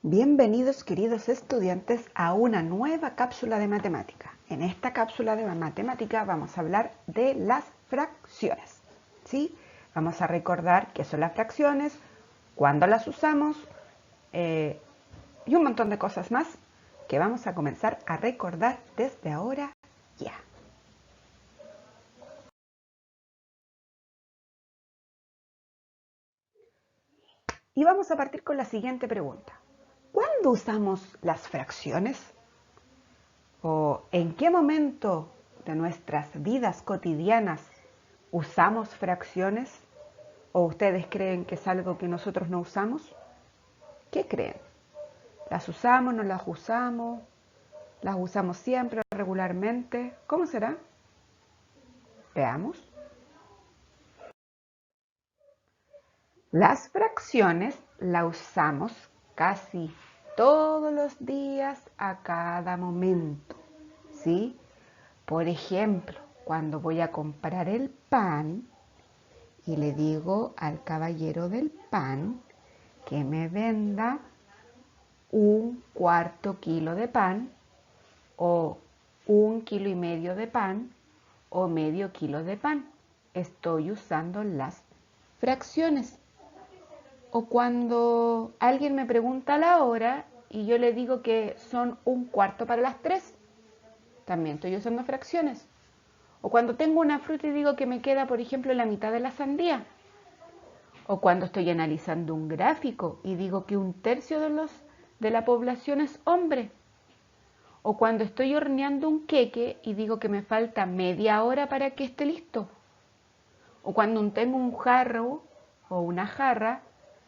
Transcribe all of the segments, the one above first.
Bienvenidos, queridos estudiantes, a una nueva cápsula de matemática. En esta cápsula de matemática vamos a hablar de las fracciones, ¿sí? Vamos a recordar qué son las fracciones, cuándo las usamos y un montón de cosas más que vamos a comenzar a recordar desde ahora ya. Y vamos a partir con la siguiente pregunta. ¿Cuándo usamos las fracciones? ¿O en qué momento de nuestras vidas cotidianas usamos fracciones? ¿O ustedes creen que es algo que nosotros no usamos? ¿Qué creen? ¿Las usamos, no las usamos? ¿Las usamos siempre, regularmente? ¿Cómo será? Veamos. Las fracciones las usamos casi todos los días a cada momento, ¿sí? Por ejemplo, cuando voy a comprar el pan y le digo al caballero del pan que me venda 1/4 kilo de pan o 1,5 kilos de pan o medio kilo de pan. Estoy usando las fracciones. O cuando alguien me pregunta la hora y yo le digo que son 1/4 para las 3, también estoy usando fracciones. O cuando tengo una fruta y digo que me queda, por ejemplo, la mitad de la sandía. O cuando estoy analizando un gráfico y digo que 1/3 de la población es hombre. O cuando estoy horneando un queque y digo que me falta media hora para que esté listo. O cuando tengo un jarro o una jarra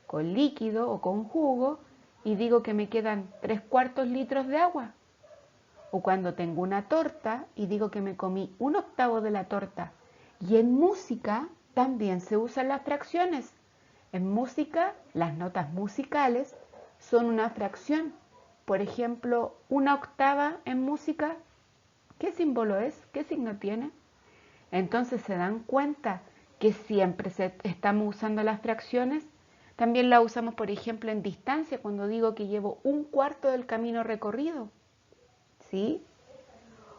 con líquido o con jugo y digo que me quedan 3/4 litros de agua. O cuando tengo una torta y digo que me comí 1/8 de la torta. Y en música también se usan las fracciones. En música, las notas musicales son una fracción. Por ejemplo, 1/8 en música, ¿qué símbolo es? ¿Qué signo tiene? Entonces se dan cuenta que siempre estamos usando las fracciones. También la usamos, por ejemplo, en distancia, cuando digo que llevo 1/4 del camino recorrido, ¿sí?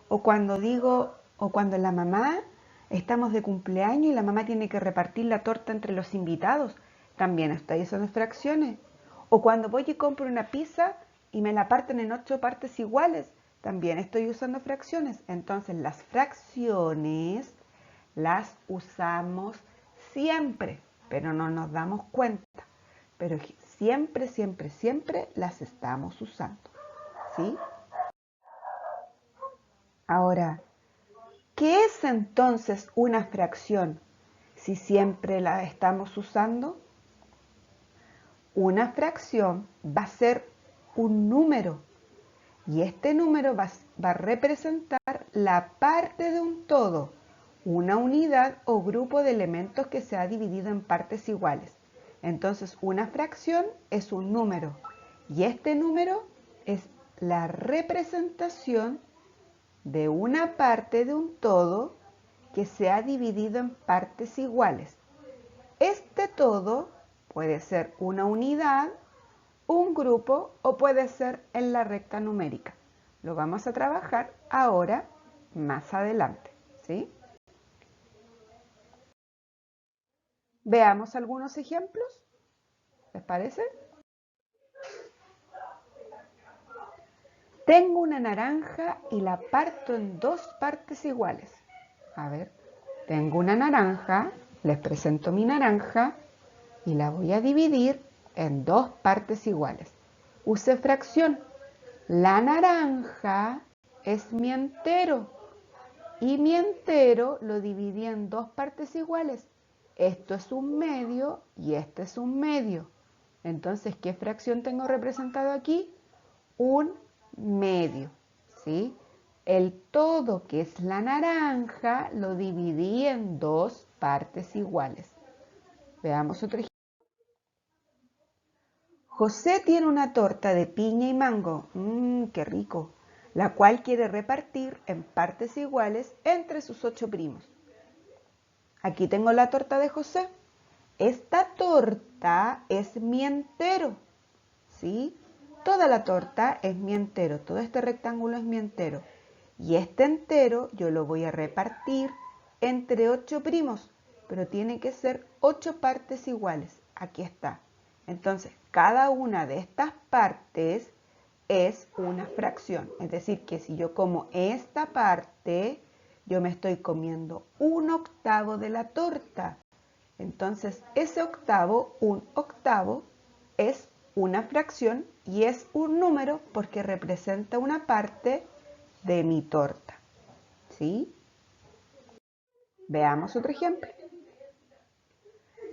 O cuando la mamá, estamos de cumpleaños y la mamá tiene que repartir la torta entre los invitados, también estoy usando fracciones. O cuando voy y compro una pizza y me la parten en 8 partes iguales, también estoy usando fracciones. Entonces las fracciones las usamos siempre, pero no nos damos cuenta. Pero siempre, siempre, siempre las estamos usando, ¿sí? Ahora, ¿qué es entonces una fracción si siempre la estamos usando? Una fracción va a ser un número y este número va a representar la parte de un todo, una unidad o grupo de elementos que se ha dividido en partes iguales. Entonces, una fracción es un número y este número es la representación de una parte de un todo que se ha dividido en partes iguales. Este todo puede ser una unidad, un grupo o puede ser en la recta numérica. Lo vamos a trabajar ahora más adelante, ¿sí? Veamos algunos ejemplos. ¿Les parece? Tengo una naranja y la parto en 2 partes iguales. A ver, tengo una naranja, les presento mi naranja y la voy a dividir en 2 partes iguales. Use fracción. La naranja es mi entero y mi entero lo dividí en 2 partes iguales. Esto es un medio y este es un medio. Entonces, ¿qué fracción tengo representado aquí? Un medio, ¿sí? El todo, que es la naranja, lo dividí en 2 partes iguales. Veamos otro ejemplo. José tiene una torta de piña y mango, qué rico, la cual quiere repartir en partes iguales entre sus 8 primos. Aquí tengo la torta de José. Esta torta es mi entero, ¿sí? toda la torta es mi entero, todo este rectángulo es mi entero. Y este entero yo lo voy a repartir entre 8 primos, pero tiene que ser 8 partes iguales. Aquí está. Entonces, cada una de estas partes es una fracción. Es decir, que si yo como esta parte, yo me estoy comiendo 1/8 de la torta. Entonces, ese octavo, un octavo, es una fracción y es un número porque representa una parte de mi torta. ¿Sí? Veamos otro ejemplo.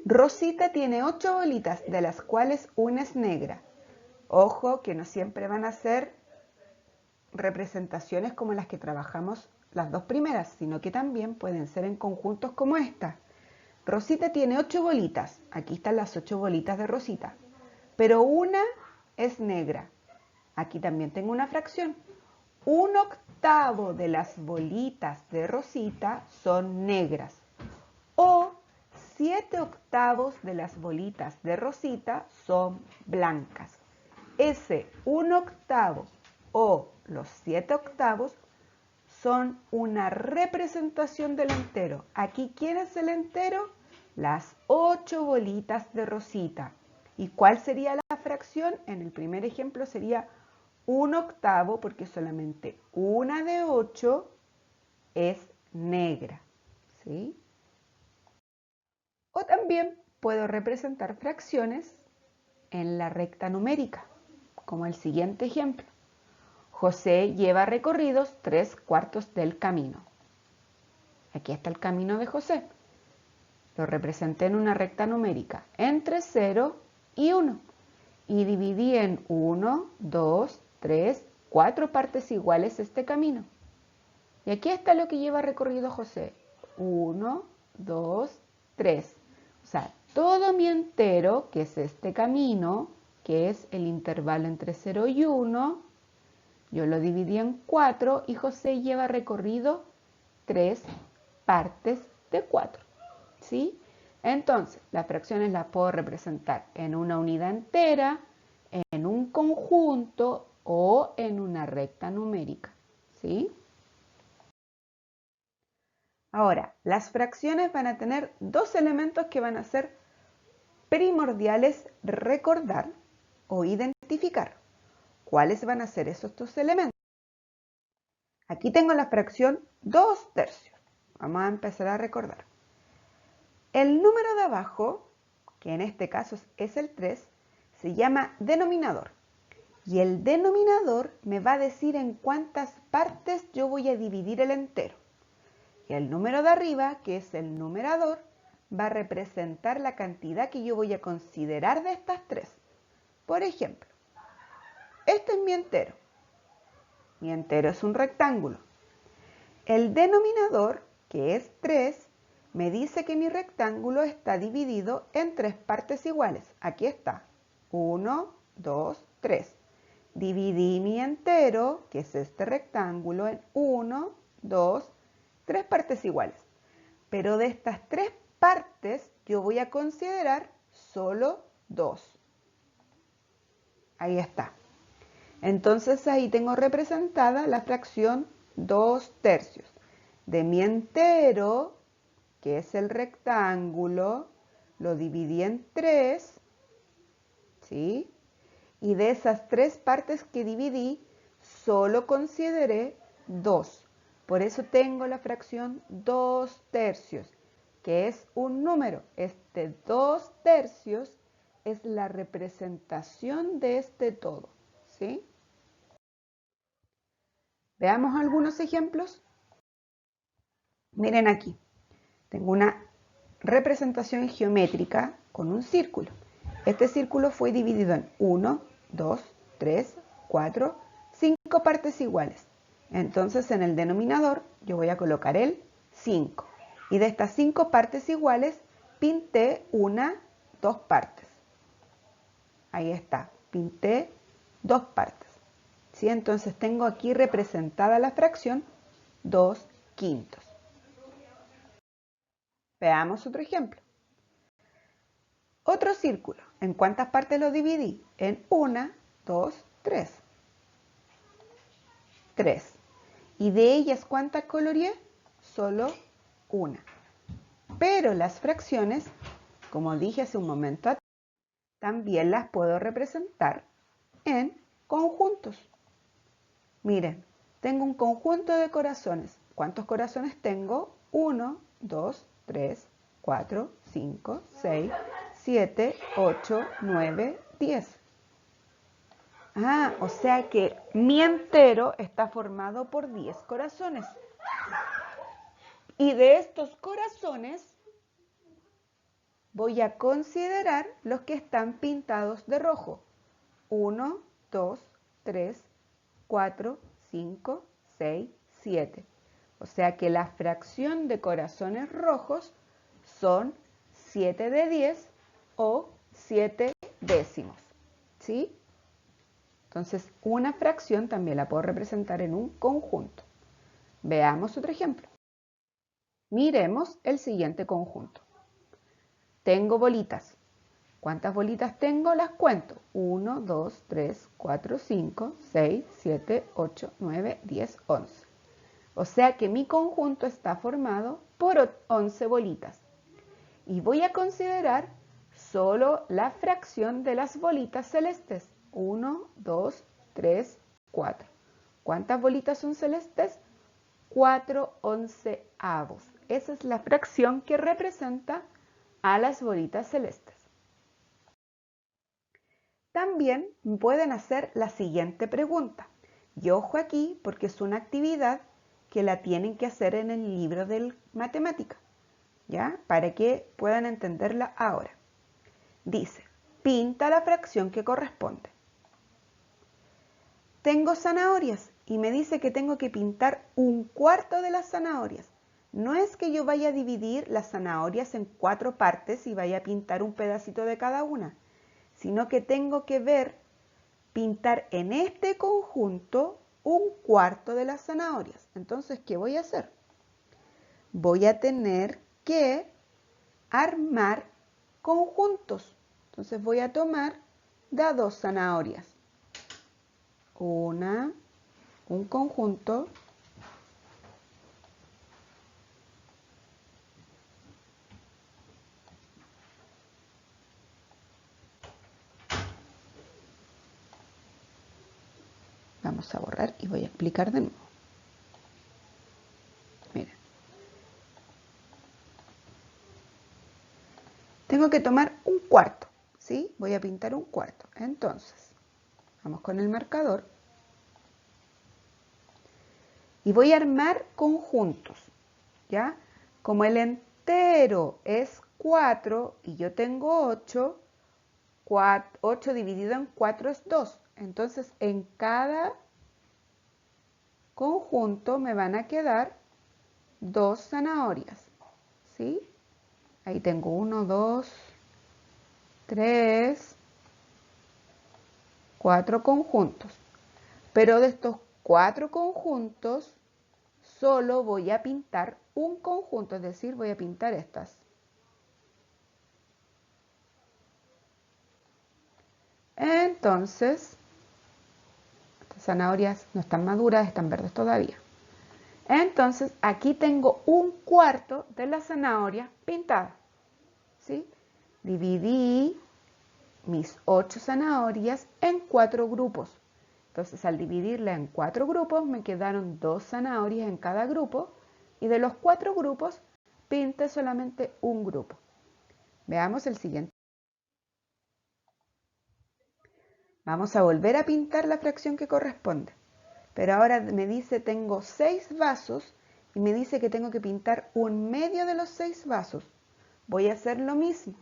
Rosita tiene 8 bolitas, de las cuales una es negra. Ojo que no siempre van a ser representaciones como las que trabajamos las dos primeras, sino que también pueden ser en conjuntos como esta. Rosita tiene 8 bolitas. Aquí están las 8 bolitas de Rosita. Pero una es negra. Aquí también tengo una fracción. 1/8 de las bolitas de Rosita son negras. O 7/8 de las bolitas de Rosita son blancas. Ese 1/8 o los 7/8 son una representación del entero. Aquí, ¿quién es el entero? Las 8 bolitas de Rosita. ¿Y cuál sería la fracción? En el primer ejemplo sería 1/8 porque solamente una de 8 es negra. ¿Sí? O también puedo representar fracciones en la recta numérica, como el siguiente ejemplo. José lleva recorridos 3/4 del camino. Aquí está el camino de José. Lo representé en una recta numérica entre 0 y 1. Y dividí en 1, 2, 3, 4 partes iguales este camino. Y aquí está lo que lleva recorrido José. 1, 2, 3. O sea, todo mi entero, que es este camino, que es el intervalo entre 0 y 1, yo lo dividí en 4 y José lleva recorrido 3 partes de 4. ¿Sí? Entonces, las fracciones las puedo representar en una unidad entera, en un conjunto o en una recta numérica. ¿Sí? Ahora, las fracciones van a tener dos elementos que van a ser primordiales recordar o identificar. ¿Cuáles van a ser esos dos elementos? Aquí tengo la fracción 2/3. Vamos a empezar a recordar. El número de abajo, que en este caso es el 3, se llama denominador. Y el denominador me va a decir en cuántas partes yo voy a dividir el entero. Y el número de arriba, que es el numerador, va a representar la cantidad que yo voy a considerar de estas tres. Por ejemplo, este es mi entero. Mi entero es un rectángulo. El denominador, que es 3, me dice que mi rectángulo está dividido en 3 partes iguales. Aquí está. 1, 2, 3. Dividí mi entero, que es este rectángulo, en 1, 2, 3 partes iguales. Pero de estas 3 partes yo voy a considerar solo 2. Ahí está. Entonces ahí tengo representada la fracción 2/3. De mi entero, que es el rectángulo, lo dividí en 3, ¿sí? Y de esas 3 partes que dividí, solo consideré 2. Por eso tengo la fracción 2/3, que es un número. Este 2/3 es la representación de este todo, ¿sí? Veamos algunos ejemplos. Miren aquí, tengo una representación geométrica con un círculo. Este círculo fue dividido en 1, 2, 3, 4, 5 partes iguales. Entonces en el denominador yo voy a colocar el 5. Y de estas 5 partes iguales pinté 2 partes. Ahí está, pinté 2 partes. ¿Sí? Entonces tengo aquí representada la fracción 2/5. Veamos otro ejemplo. Otro círculo. ¿En cuántas partes lo dividí? En 1, 2, 3. 3. ¿Y de ellas cuántas coloreé? Solo una. Pero las fracciones, como dije hace un momento atrás, también las puedo representar en conjuntos. Miren, tengo un conjunto de corazones. ¿Cuántos corazones tengo? 1, 2, 3, 4, 5, 6, 7, 8, 9, 10. O sea que mi entero está formado por 10 corazones. Y de estos corazones voy a considerar los que están pintados de rojo. 1, 2, 3, 4, 5, 6, 7. O sea que la fracción de corazones rojos son 7 de 10 o 7 décimos. ¿Sí? Entonces, una fracción también la puedo representar en un conjunto. Veamos otro ejemplo. Miremos el siguiente conjunto. Tengo bolitas. ¿Cuántas bolitas tengo? Las cuento. 1, 2, 3, 4, 5, 6, 7, 8, 9, 10, 11. O sea que mi conjunto está formado por 11 bolitas. Y voy a considerar solo la fracción de las bolitas celestes. 1, 2, 3, 4. ¿Cuántas bolitas son celestes? 4 onceavos. Esa es la fracción que representa a las bolitas celestes. También pueden hacer la siguiente pregunta. Y ojo aquí porque es una actividad que la tienen que hacer en el libro de matemática, ¿ya? Para que puedan entenderla ahora. Dice, pinta la fracción que corresponde. Tengo zanahorias y me dice que tengo que pintar un cuarto de las zanahorias. No es que yo vaya a dividir las zanahorias en 4 partes y vaya a pintar un pedacito de cada una, sino que tengo que pintar en este conjunto un cuarto de las zanahorias. Entonces, ¿qué voy a hacer? Voy a tener que armar conjuntos. Entonces voy a tomar de a 2 zanahorias. Un conjunto. Vamos a borrar y voy a explicar de nuevo. Miren. Tengo que tomar un cuarto, ¿sí? Voy a pintar un cuarto. Entonces, vamos con el marcador. Y voy a armar conjuntos, ¿ya? Como el entero es 4 y yo tengo 8, 8 dividido en 4 es 2. Entonces, en cada conjunto me van a quedar 2 zanahorias, ¿sí? Ahí tengo 1, 2, 3, 4 conjuntos. Pero de estos 4 conjuntos, solo voy a pintar un conjunto, es decir, voy a pintar estas. Entonces, estas zanahorias no están maduras, están verdes todavía. Entonces, aquí tengo un cuarto de la zanahoria pintada, ¿sí? Dividí mis 8 zanahorias en 4 grupos. Entonces, al dividirla en 4 grupos, me quedaron 2 zanahorias en cada grupo. Y de los 4 grupos, pinté solamente un grupo. Veamos el siguiente. Vamos a volver a pintar la fracción que corresponde. Pero ahora me dice tengo 6 vasos y me dice que tengo que pintar un medio de los 6 vasos. Voy a hacer lo mismo.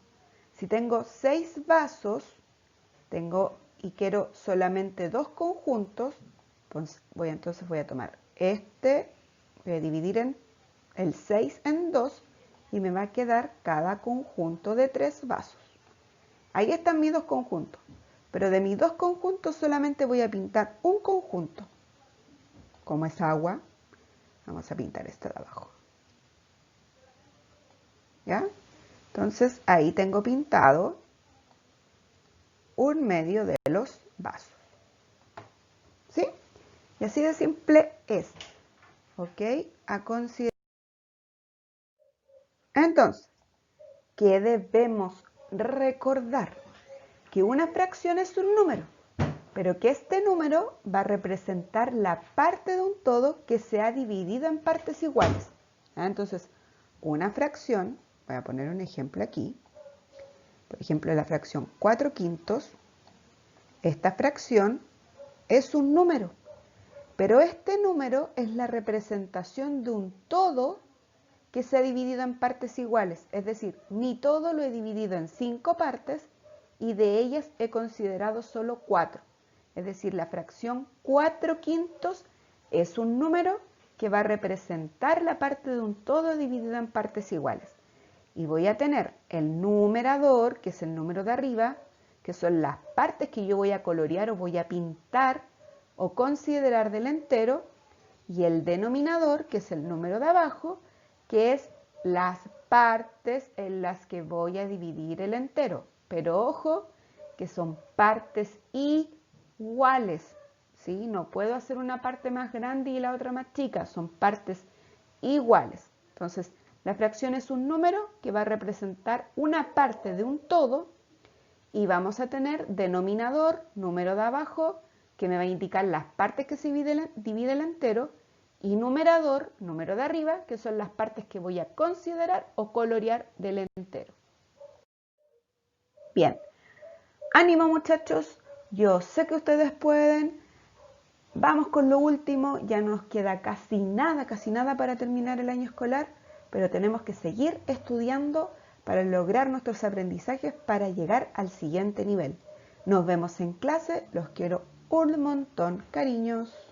Si tengo 6 vasos, y quiero solamente 2 conjuntos, entonces voy a tomar voy a dividir el 6 en 2 y me va a quedar cada conjunto de 3 vasos. Ahí están mis 2 conjuntos, pero de mis 2 conjuntos solamente voy a pintar un conjunto. Como es agua, vamos a pintar esto de abajo. ¿Ya? Entonces ahí tengo pintado un medio de los vasos. Y así de simple es. ¿Ok? A considerar. Entonces, ¿qué debemos recordar? Que una fracción es un número, pero que este número va a representar la parte de un todo que se ha dividido en partes iguales. Entonces, una fracción, voy a poner un ejemplo aquí, por ejemplo la fracción 4/5, esta fracción es un número, pero este número es la representación de un todo que se ha dividido en partes iguales, es decir, mi todo lo he dividido en 5 partes y de ellas he considerado solo 4. Es decir, la fracción 4/5 es un número que va a representar la parte de un todo dividido en partes iguales. Y voy a tener el numerador, que es el número de arriba, que son las partes que yo voy a colorear o voy a pintar o considerar del entero, y el denominador, que es el número de abajo, que es las partes en las que voy a dividir el entero. Pero ojo, que son partes iguales, ¿sí? No puedo hacer una parte más grande y la otra más chica, son partes iguales. Entonces, la fracción es un número que va a representar una parte de un todo y vamos a tener denominador, número de abajo, que me va a indicar las partes que se divide el entero, y numerador, número de arriba, que son las partes que voy a considerar o colorear del entero. Bien, ánimo muchachos, yo sé que ustedes pueden. Vamos con lo último, ya nos queda casi nada para terminar el año escolar, pero tenemos que seguir estudiando para lograr nuestros aprendizajes para llegar al siguiente nivel. Nos vemos en clase, los quiero un montón, cariños.